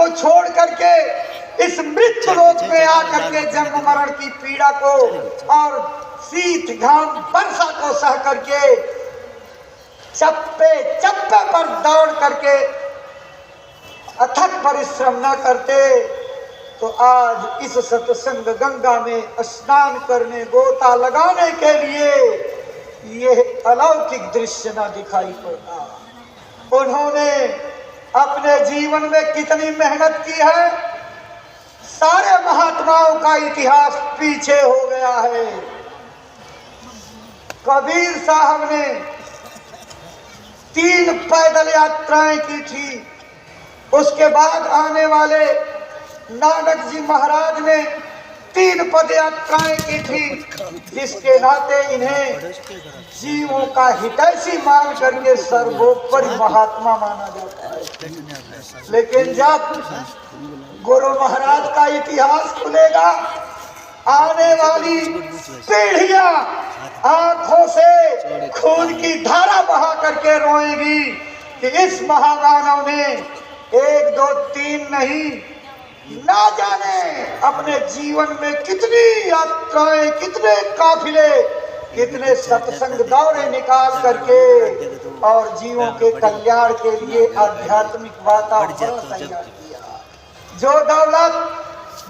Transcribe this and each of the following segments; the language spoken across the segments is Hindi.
को छोड़ करके इस मृत्यु लोक में आकर के जन्म मरण की पीड़ा को और शीत घाम वर्षा को सह करके चप्पे चप्पे पर दौड़ करके अथक परिश्रम न करते तो आज इस सत्संग गंगा में स्नान करने गोता लगाने के लिए यह अलौकिक दृश्य न दिखाई पड़ता। उन्होंने अपने जीवन में कितनी मेहनत की है, सारे महात्माओं का इतिहास पीछे हो गया है। कबीर साहब ने 3 पैदल यात्राएं की थी, उसके बाद आने वाले नानक जी महाराज ने 3 पद यात्राएं की थी, जिसके नाते इन्हें जीवों का हितैषी मान करके सर्वोपरि महात्मा माना जाता है। लेकिन जब गुरु महाराज का इतिहास खुलेगा, आने वाली पीढ़ियां आंखों से खून की धारा बहा करके रोएंगी कि इस महामानव ने 1 2 3 नहीं, ना जाने अपने जीवन में कितनी यात्राएं, कितने काफिले, कितने सत्संग दौरे निकाल करके और जीवों के कल्याण के लिए आध्यात्मिक वातावरण तैयार किया। जो दौलत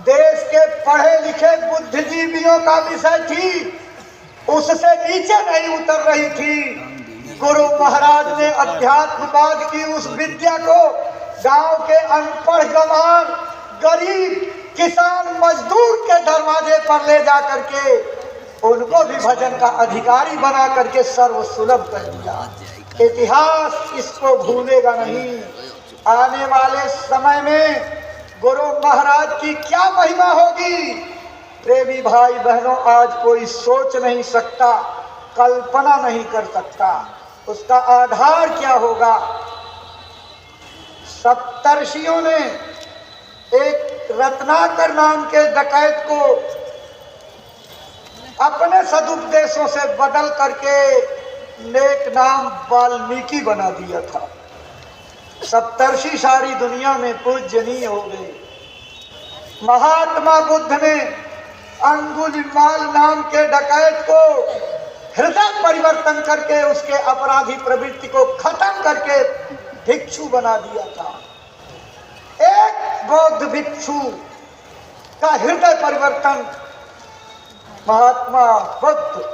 देश के पढ़े लिखे बुद्धिजीवियों का विषय थी, उससे नीचे नहीं उतर रही थी। गुरु महाराज ने अध्यात्मवाद की उस विद्या को गांव के अनपढ़ गंवार, गरीब, किसान, मजदूर के दरवाजे पर ले जा करके उनको भी भजन का अधिकारी बना करके सर्व सुलभ कर दिया। इतिहास इसको भूलेगा नहीं। आने वाले समय में गुरु महाराज की क्या महिमा होगी, प्रेमी भाई बहनों, आज कोई सोच नहीं सकता, कल्पना नहीं कर सकता। उसका आधार क्या होगा? सप्तर्षियों ने एक रत्नाकर नाम के डकैत को अपने सदुपदेशों से बदल करके नेक नाम वाल्मीकि बना दिया था। सप्तर्षि सारी दुनिया में पूजनीय हो गए। महात्मा बुद्ध ने अंगुलीमाल नाम के डकैत को हृदय परिवर्तन करके उसके अपराधी प्रवृत्ति को खत्म करके भिक्षु बना दिया था। एक बौद्ध भिक्षु का हृदय परिवर्तन महात्मा बुद्ध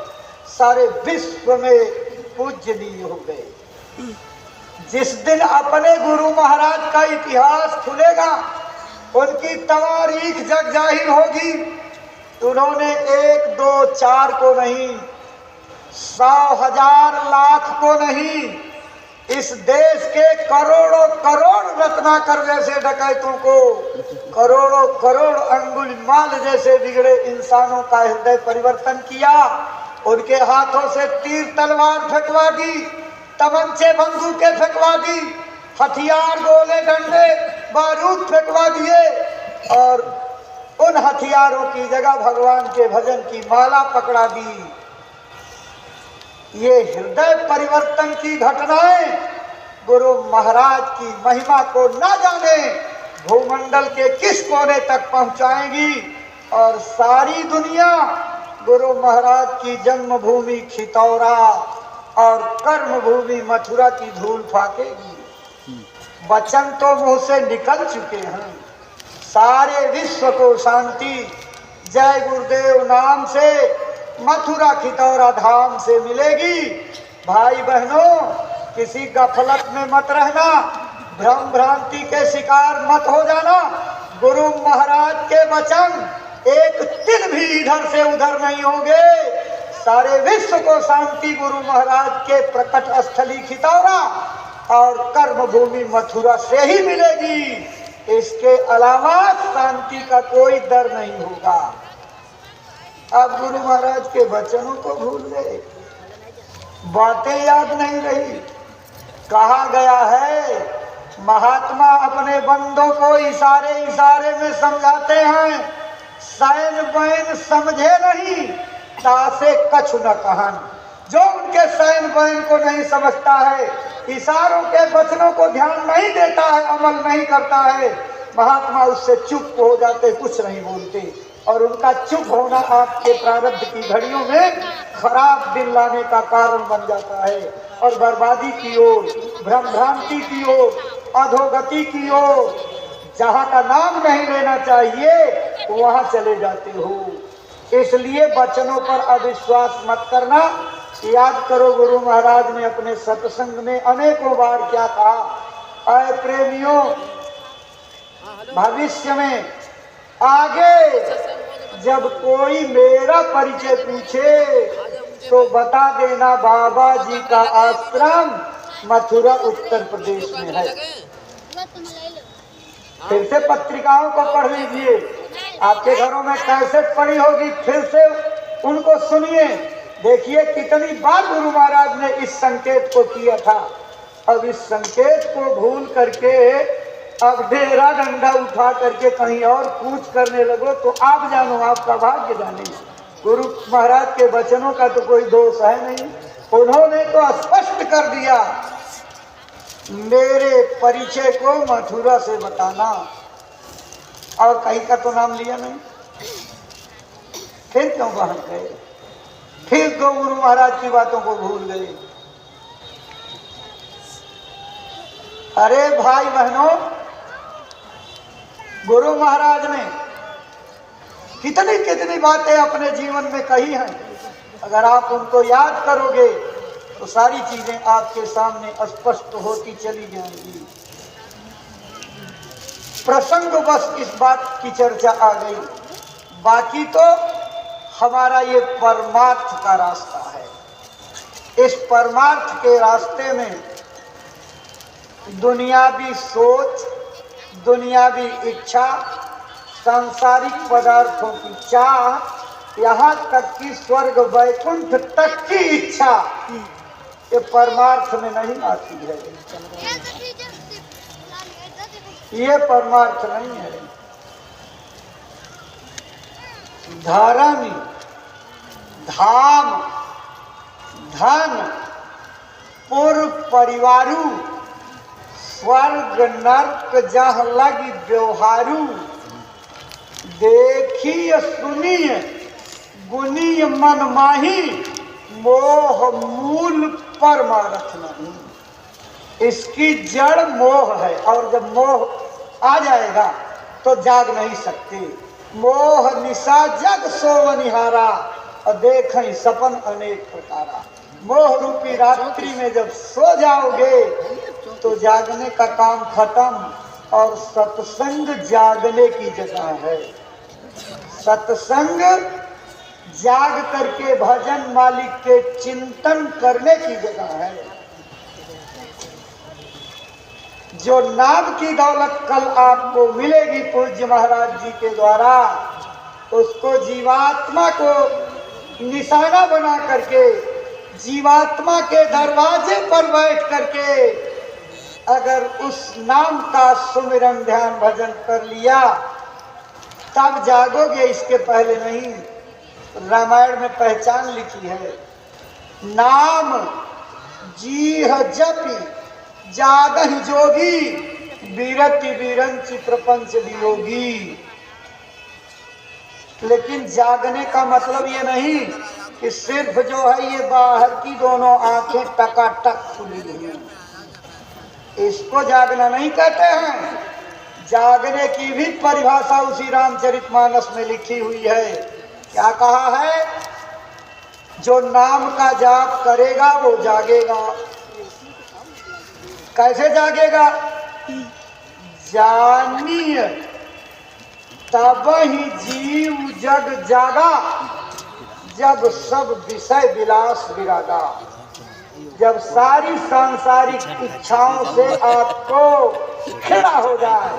सारे विश्व में पूजनीय हो गए। जिस दिन अपने गुरु महाराज का इतिहास खुलेगा, उनकी तवारीख जग जाहिर होगी। उन्होंने 1 2 4 को नहीं, 100 1000 लाख को नहीं, इस देश के करोड़ों करोड़ रत्नाकर जैसे डकैतों को, करोड़ों करोड़ अंगुलीमाल जैसे बिगड़े इंसानों का हृदय परिवर्तन किया। उनके हाथों से तीर तलवार फेंकवा दी, तमंचे बंदूकें फेंकवा दी, हथियार गोले डंडे बारूद फेंकवा दिए और उन हथियारों की जगह भगवान के भजन की माला पकड़ा दी। ये हृदय परिवर्तन की घटनाएं गुरु महाराज की महिमा को न जाने भूमंडल के किस कोने तक पहुंचाएंगी और सारी दुनिया गुरु महाराज की जन्मभूमि खितौरा और कर्म भूमि मथुरा की धूल फाकेगी। वचन तो मुंह से निकल चुके हैं। सारे विश्व को शांति जय गुरुदेव नाम से मथुरा खितौरा धाम से मिलेगी। भाई बहनों, किसी गफलत में मत रहना, भ्रम भ्रांति के शिकार मत हो जाना। गुरु महाराज के वचन एक तिल भी इधर से उधर नहीं होंगे। सारे विश्व को शांति गुरु महाराज के प्रकट स्थली खितौरा और कर्म भूमि मथुरा से ही मिलेगी। इसके अलावा शांति का कोई डर नहीं होगा। अब गुरु महाराज के वचनों को भूल गए, बातें याद नहीं रही। कहा गया है महात्मा अपने बंदों को इशारे इशारे में समझाते हैं, सैन बैन समझे नहीं तासे कछु न कहन। जो उनके सैन बैन को नहीं समझता है, इशारों के वचनों को ध्यान नहीं देता है, अमल नहीं करता है, महात्मा उससे चुप हो जाते, कुछ नहीं बोलते, और उनका चुप होना आपके प्रारब्ध की घड़ियों में खराब दिन लाने का कारण बन जाता है और बर्बादी की ओर, भ्रम भ्रांति की ओर, अधोगति की ओर, जहां का नाम नहीं लेना चाहिए वहां चले जाते हो। इसलिए वचनों पर अविश्वास मत करना। याद करो, गुरु महाराज ने अपने सत्संग में अनेकों बार क्या कहा, अय प्रेमियों, भविष्य में आगे जब कोई मेरा परिचय पूछे तो बता देना बाबा जी का आश्रम मथुरा उत्तर प्रदेश में है। फिर से पत्रिकाओं को पढ़ लीजिए, आपके घरों में कैसेट पड़ी होगी, फिर से उनको सुनिए, देखिए कितनी बार गुरु महाराज ने इस संकेत को किया था। अब इस संकेत को भूल करके अब डेरा डंडा उठा करके कहीं और कूच करने लगो तो आप जानो, आपका भाग्य जाने। गुरु महाराज के वचनों का तो कोई दोष है नहीं, उन्होंने तो स्पष्ट कर दिया, मेरे परिचय को मथुरा से बताना, और कहीं का तो नाम लिया नहीं। फिर क्यों बहन गए, फिर तो गुरु महाराज की बातों को भूल गए। अरे भाई बहनों, गुरु महाराज ने कितनी कितनी बातें अपने जीवन में कही हैं, अगर आप उनको याद करोगे तो सारी चीजें आपके सामने स्पष्ट होती चली जाएंगी। प्रसंग बस इस बात की चर्चा आ गई, बाकी तो हमारा ये परमार्थ का रास्ता है। इस परमार्थ के रास्ते में दुनियावी सोच, दुनियावी इच्छा, सांसारिक पदार्थों की चाह, यहाँ तक कि स्वर्ग वैकुंठ तक की इच्छा, ये परमार्थ में नहीं आती है। ये परमार्थ नहीं है। धर्म, धाम, धन, पुर परिवारू, स्वर्ग नर्क जहाँ लगी व्यवहारू, देखिए सुनिए गुनीय मन माही, मोह मूल परमार्थ नहीं। इसकी जड़ मोह है, और जब मोह आ जाएगा तो जाग नहीं सकते। मोह निशा जग सोवनिहारा, और देखें सपन अनेक प्रकारा। मोह रूपी रात्रि में जब सो जाओगे तो जागने का काम खत्म, और सत्संग जागने की जगह है। सत्संग जाग करके भजन मालिक के चिंतन करने की जगह है। जो नाम की दौलत कल आपको मिलेगी पूज्य महाराज जी के द्वारा, उसको जीवात्मा को निशाना बना करके, जीवात्मा के दरवाजे पर बैठ करके अगर उस नाम का सुमिरन ध्यान भजन कर लिया तब जागोगे, इसके पहले नहीं। रामायण में पहचान लिखी है, नाम जीह जपी जागहि जोगी, बीरति बीरंचि प्रपंच वियोगी। लेकिन जागने का मतलब ये नहीं कि सिर्फ जो है ये बाहर की दोनों आंखें टकाटक खुली हुई, इसको जागना नहीं कहते हैं। जागने की भी परिभाषा उसी रामचरितमानस में लिखी हुई है। क्या कहा है, जो नाम का जाप करेगा वो जागेगा। कैसे जागेगा, जानिए तब ही जीव जग जागा, जब सब विषय विलास विरागा। जब सारी सांसारिक इच्छाओं से आपको खिड़ा हो जाए,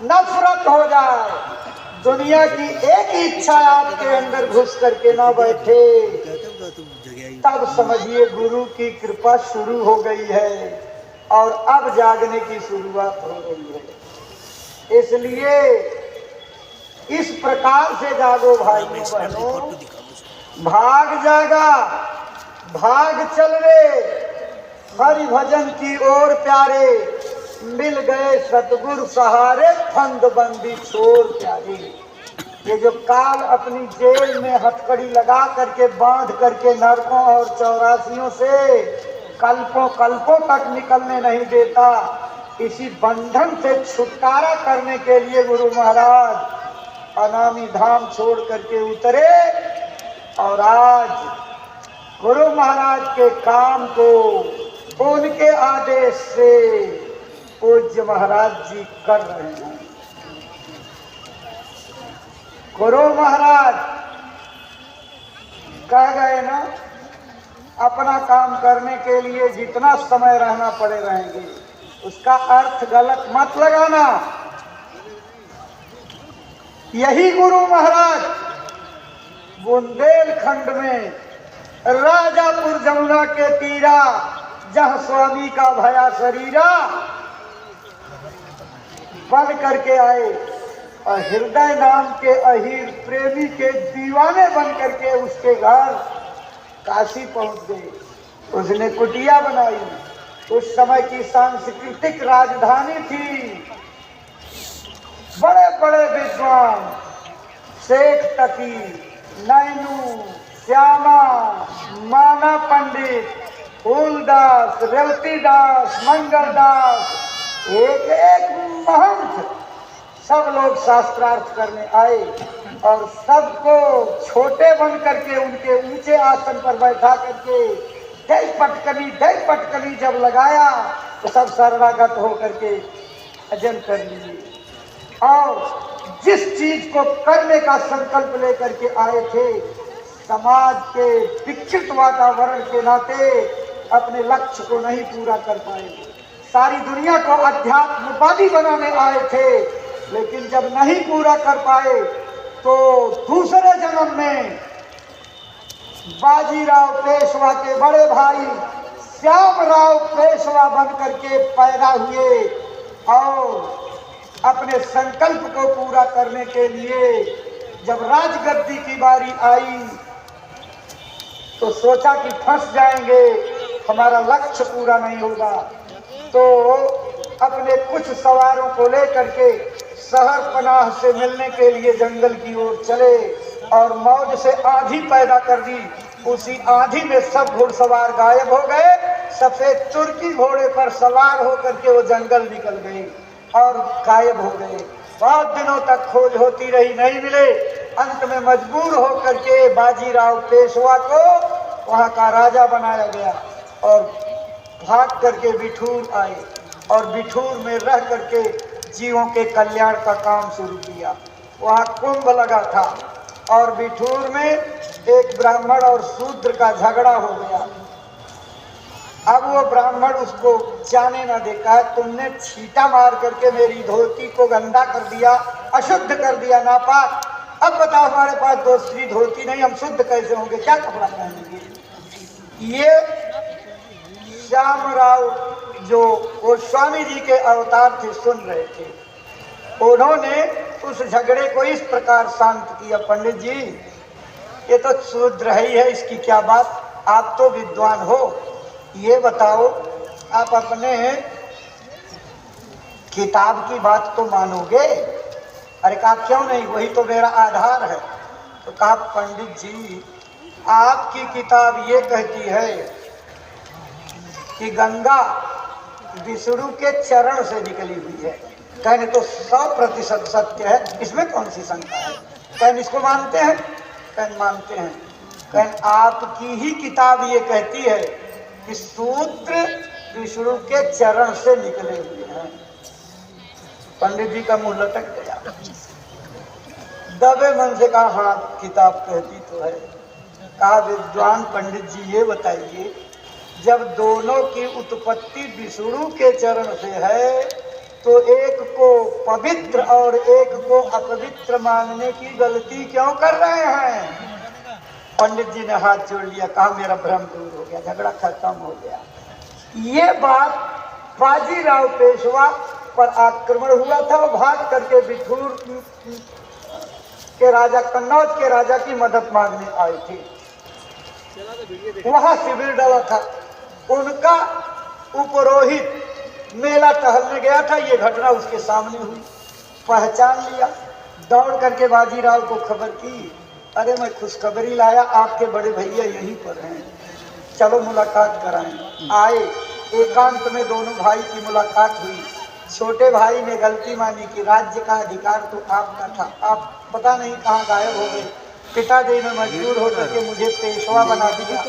नफरत हो जाए, दुनिया की एक ही इच्छा आपके अंदर घुस करके ना बैठे, तब समझिए गुरु की कृपा शुरू हो गई है और अब जागने की शुरुआत हो रही है। इसलिए इस प्रकार से जागो भाइयों बहनों, भाग जागा, भाग चल रे हरि भजन की ओर प्यारे। मिल गए सतगुरु सहारे फंद बंदी छोड़ प्यारे। ये जो काल अपनी जेल में हथकड़ी लगा करके बांध करके नरकों और चौरासियों से कल्पों कल्पों तक निकलने नहीं देता, इसी बंधन से छुटकारा करने के लिए गुरु महाराज अनामी धाम छोड़ करके उतरे। और आज गुरु महाराज के काम को उनके आदेश से पूज्य महाराज जी कर रहे हैं। गुरु महाराज कह गए ना, अपना काम करने के लिए जितना समय रहना पड़े रहेंगे, उसका अर्थ गलत मत लगाना। यही गुरु महाराज बुंदेलखंड में राजापुर जमुना के तीरा, जहाँ स्वामी का भया शरीरा, बन करके आए और हृदय नाम के अहीर प्रेमी के दीवाने बन करके उसके घर काशी पहुंच गए। उसने कुटिया बनाई। उस समय की सांस्कृतिक राजधानी थी। बड़े बड़े विद्वान शेख तकी, नैनू, श्यामा, माना पंडित, फूलदास, रेवतीदास, मंगलदास, एक एक महंत, सब लोग शास्त्रार्थ करने आए और सबको छोटे बन करके उनके ऊंचे आसन पर बैठा करके दई पटकनी जब लगाया तो सब शरणागत होकर के अजन कर लिए और जिस चीज को करने का संकल्प लेकर के आए थे, समाज के विकसित वातावरण के नाते अपने लक्ष्य को नहीं पूरा कर पाए। सारी दुनिया को अध्यात्मवादी बनाने आए थे, लेकिन जब नहीं पूरा कर पाए तो दूसरे जन्म में बाजीराव पेशवा के बड़े भाई श्यामराव पेशवा बन करके पैदा हुए और अपने संकल्प को पूरा करने के लिए जब राजगद्दी की बारी आई तो सोचा कि फंस जाएंगे, हमारा लक्ष्य पूरा नहीं होगा। तो अपने कुछ सवारों को लेकर के शहर पनाह से मिलने के लिए जंगल की ओर चले और मौज से आंधी पैदा कर दी। उसी आंधी में सब घुड़सवार गायब हो गए। सफेद तुर्की घोड़े पर सवार होकर के वो जंगल निकल गए और गायब हो गए। बहुत दिनों तक खोज होती रही, नहीं मिले। अंत में मजबूर होकर के बाजीराव पेशवा को वहाँ का राजा बनाया गया और भाग करके बिठूर आए और बिठूर में रह करके जीवों के कल्याण का काम शुरू किया। वहाँ कुंभ लगा था और बिठूर में एक ब्राह्मण और शूद्र का झगड़ा हो गया। अब वो ब्राह्मण उसको जाने ना दे, कहा तुमने छींटा मार करके मेरी धोती को गंदा कर दिया, अशुद्ध कर दिया, नापाक। अब बताओ हमारे पास दूसरी धोती नहीं, हम शुद्ध कैसे होंगे, क्या कपड़ा पहनेंगे। ये श्यामराव जो वो स्वामी जी के अवतार थे सुन रहे थे। उन्होंने उस झगड़े को इस प्रकार शांत किया, पंडित जी ये तो शूद्र ही है, इसकी क्या बात, आप तो विद्वान हो, ये बताओ आप अपने किताब की बात तो मानोगे। अरे कहा क्यों नहीं, वही तो मेरा आधार है। तो कहा पंडित जी आपकी किताब ये कहती है कि गंगा विष्णु के चरण से निकली हुई है। कहने तो 100% सत्य है, इसमें कौन सी शंका है। कहने इसको मानते हैं, कहने मानते हैं। कहने आपकी ही किताब ये कहती है कि सूत्र विष्णु के चरण से निकले हुए हैं। पंडित जी का मुंह लटक गया, दबे मन से कहा हाँ किताब कहती तो है। कहा विद्वान पंडित जी ये बताइए, जब दोनों की उत्पत्ति विष्णु के चरण से है तो एक को पवित्र और एक को अपवित्र मानने की गलती क्यों कर रहे हैं। पंडित जी ने हाथ जोड़ लिया, कहा मेरा भ्रम दूर हो गया, झगड़ा खत्म हो गया। ये बात बाजीराव पेशवा पर आक्रमण हुआ था, वो भाग करके बिठूर के राजा, कन्नौज के राजा की मदद मांगने आए थे। वहां शिविर डाला था। उनका उपरोहित मेला टहलने गया था, ये घटना उसके सामने हुई। पहचान लिया, दौड़ करके बाजीराव को खबर की, अरे मैं खुशखबरी लाया, आपके बड़े भैया यहीं पर हैं, चलो मुलाकात कराएं। आए, एकांत में दोनों भाई की मुलाकात हुई। छोटे भाई ने गलती मानी कि राज्य का अधिकार तो आपका था, आप पता नहीं कहाँ गायब हो गए। पिताजी ने मजबूर होकर के मुझे पेशवा बना दिया,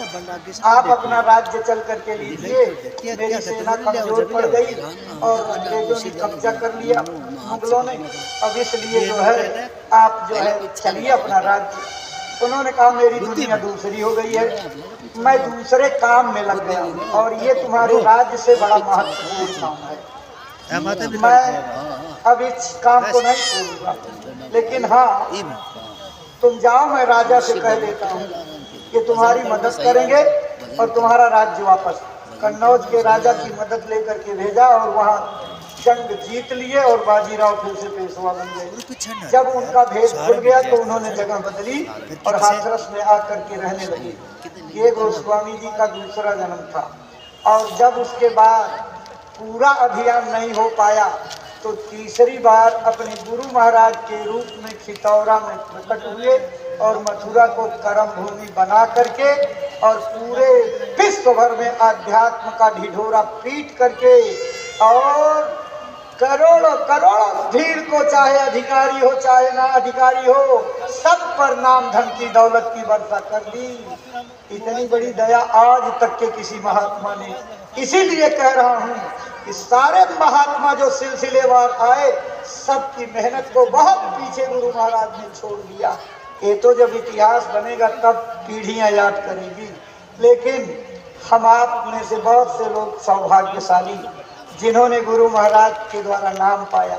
आप अपना राज्य चल करके लीजिए। मेरी सेना कमजोर पड़ गई और अंग्रेजों ने कब्जा कर लिया, मुगलों ने, अब इसलिए जो है आप जो है चलिए अपना राज्य। उन्होंने कहा मेरी दुनिया दूसरी हो गई है, मैं दूसरे काम में लग गया हूँ और ये तुम्हारे राज्य से बड़ा महत्वपूर्ण काम है, मैं अब इस काम को नहीं छोड़ूंगा। लेकिन हाँ, तुम जाओ, मैं राजा से कह देता हूँ कि तुम्हारी मदद करेंगे और तुम्हारा राज्य वापस। कन्नौज के राजा की मदद लेकर के भेजा और वहाँ जंग जीत लिए और बाजीराव फिर से पेशवा बन गए। जब उनका भेद खुल गया तो उन्होंने जगह बदली और हाथरस में आकर के रहने लगे। ये गोस्वामी जी का दूसरा जन्म था। और जब उसके बाद पूरा अभियान नहीं हो पाया तो तीसरी बार अपने गुरु महाराज के रूप में चितौरा में प्रकट हुए और मथुरा को कर्म भूमि बना करके और पूरे विश्व भर में आध्यात्म का ढिढोरा पीट करके और करोड़ों करोड़ों भीड़ को, चाहे अधिकारी हो चाहे ना अधिकारी हो, सब पर नाम धन की दौलत की वर्षा कर दी। इतनी बड़ी दया आज तक के किसी महात्मा ने, इसीलिए कह रहा हूँ कि सारे महात्मा जो सिलसिलेवार आए, सबकी मेहनत को बहुत पीछे गुरु महाराज ने छोड़ दिया। ये तो जब इतिहास बनेगा तब पीढ़ियां याद करेगी। लेकिन हम आप में से बहुत से लोग सौभाग्यशाली जिन्होंने गुरु महाराज के द्वारा नाम पाया,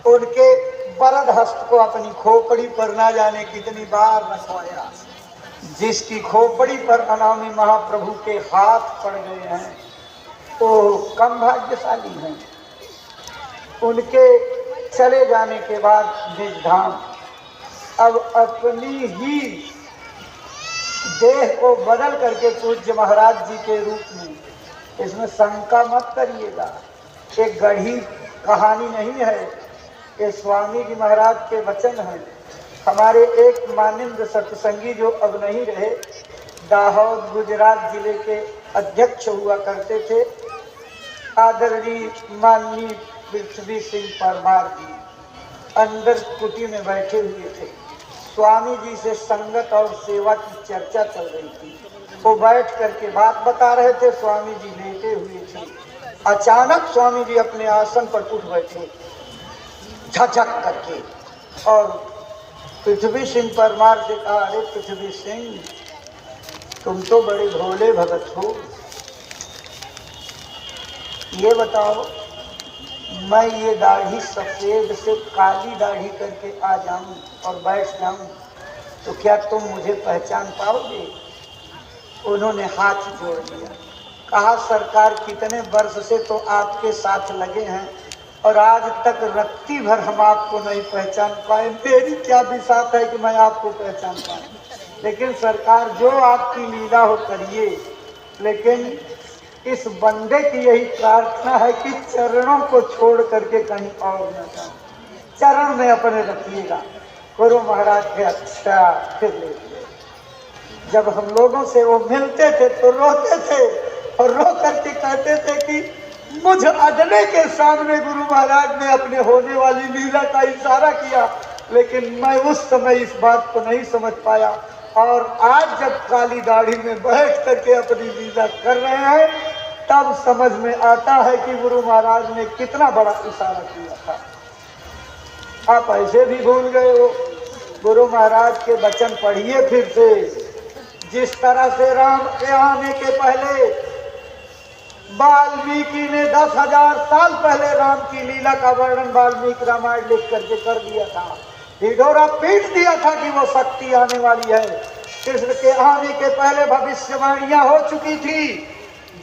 उनके वरद हस्त को अपनी खोपड़ी पर ना जाने कितनी बार रखवाया। जिसकी खोपड़ी पर अनामी महाप्रभु के हाथ पड़ गए हैं वो कम भाग्यशाली हैं। उनके चले जाने के बाद निज धाम अब अपनी ही देह को बदल करके पूज्य महाराज जी के रूप में, इसमें शंका मत करिएगा, एक गढ़ी कहानी नहीं है, ये स्वामी जी महाराज के वचन हैं। हमारे एक मानिंद सत्संगी जो अब नहीं रहे, दाहोद गुजरात जिले के अध्यक्ष हुआ करते थे, आदरणीय माननीय पृथ्वी सिंह परमार जी अंदर कुटी में बैठे हुए थे। स्वामी जी से संगत और सेवा की चर्चा चल रही थी। वो बैठ करके बात बता रहे थे, स्वामी जी लेटे हुए थे। अचानक स्वामी जी अपने आसन पर उठ बैठे झटक करके और पृथ्वी सिंह परमार से कहा, अरे पृथ्वी सिंह, तुम तो बड़े भोले भगत हो, ये बताओ मैं ये दाढ़ी सफ़ेद से काली दाढ़ी करके आ जाऊं और बैठ जाऊं तो क्या तुम मुझे पहचान पाओगे? उन्होंने हाथ जोड़ लिया, कहा सरकार कितने वर्ष से तो आपके साथ लगे हैं और आज तक रत्ती भर हम आपको नहीं पहचान पाए। मेरी क्या बिसात है कि मैं आपको पहचान पाऊँ, लेकिन सरकार जो आपकी लीला हो करिए, लेकिन इस बंदे की यही प्रार्थना है कि चरणों को छोड़ करके कहीं और न जाए, चरण में अपने रखिएगा। गुरु महाराज के अच्छा फिर लेते। जब हम लोगों से वो मिलते थे तो रोते थे और रो करके कहते थे कि मुझ अदले के सामने गुरु महाराज ने अपने होने वाली लीला का इशारा किया, लेकिन मैं उस समय इस बात को नहीं समझ पाया। और आज जब काली दाढ़ी में बैठ करके अपनी लीला कर रहे हैं तब समझ में आता है कि गुरु महाराज ने कितना बड़ा इशारा किया था। आप ऐसे भी भूल गए हो। गुरु महाराज के वचन पढ़िए फिर से। जिस तरह से राम के आने के पहले वाल्मीकि ने 10,000 साल पहले राम की लीला का वर्णन वाल्मीकि रामायण लिख करके कर दिया था, ढिढोरा पीट दिया था कि वो शक्ति आने वाली है। कृष्ण के आने के पहले भविष्यवाणियां हो चुकी थी।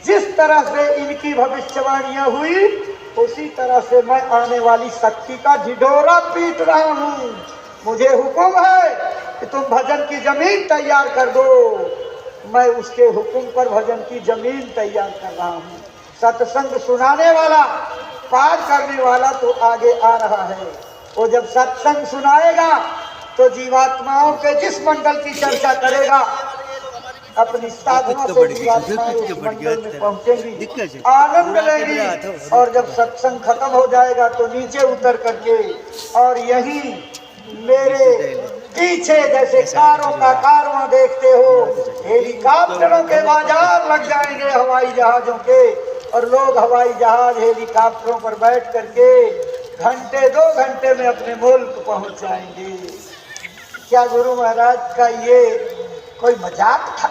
जिस तरह से इनकी भविष्यवाणियां हुई उसी तरह से मैं आने वाली शक्ति का ढिढोरा पीट रहा हूँ। मुझे हुक्म है कि तुम भजन की जमीन तैयार कर दो। मैं उसके हुक्म पर भजन की जमीन तैयार कर रहा हूँ। सत्संग सुनाने वाला, पार करने वाला तो आगे आ रहा है। वो जब सत्संग सुनाएगा तो जीवात्माओं के जिस मंडल की चर्चा करेगा, अपनी साधना से जीवात्माएं उस मंडल में पहुंचेंगी, आनंद लेगी। और जब सत्संग खत्म हो जाएगा तो नीचे उतर करके और यही मेरे पीछे जैसे कारों का कारवां देखते हो, हेलीकॉप्टरों के बाजार लग जाएंगे हवाई जहाजों के, और लोग हवाई जहाज हेलीकॉप्टरों पर बैठ करके घंटे 2 घंटे में अपने मुल्क पहुंच जाएंगे। क्या गुरु महाराज का ये कोई मजाक था?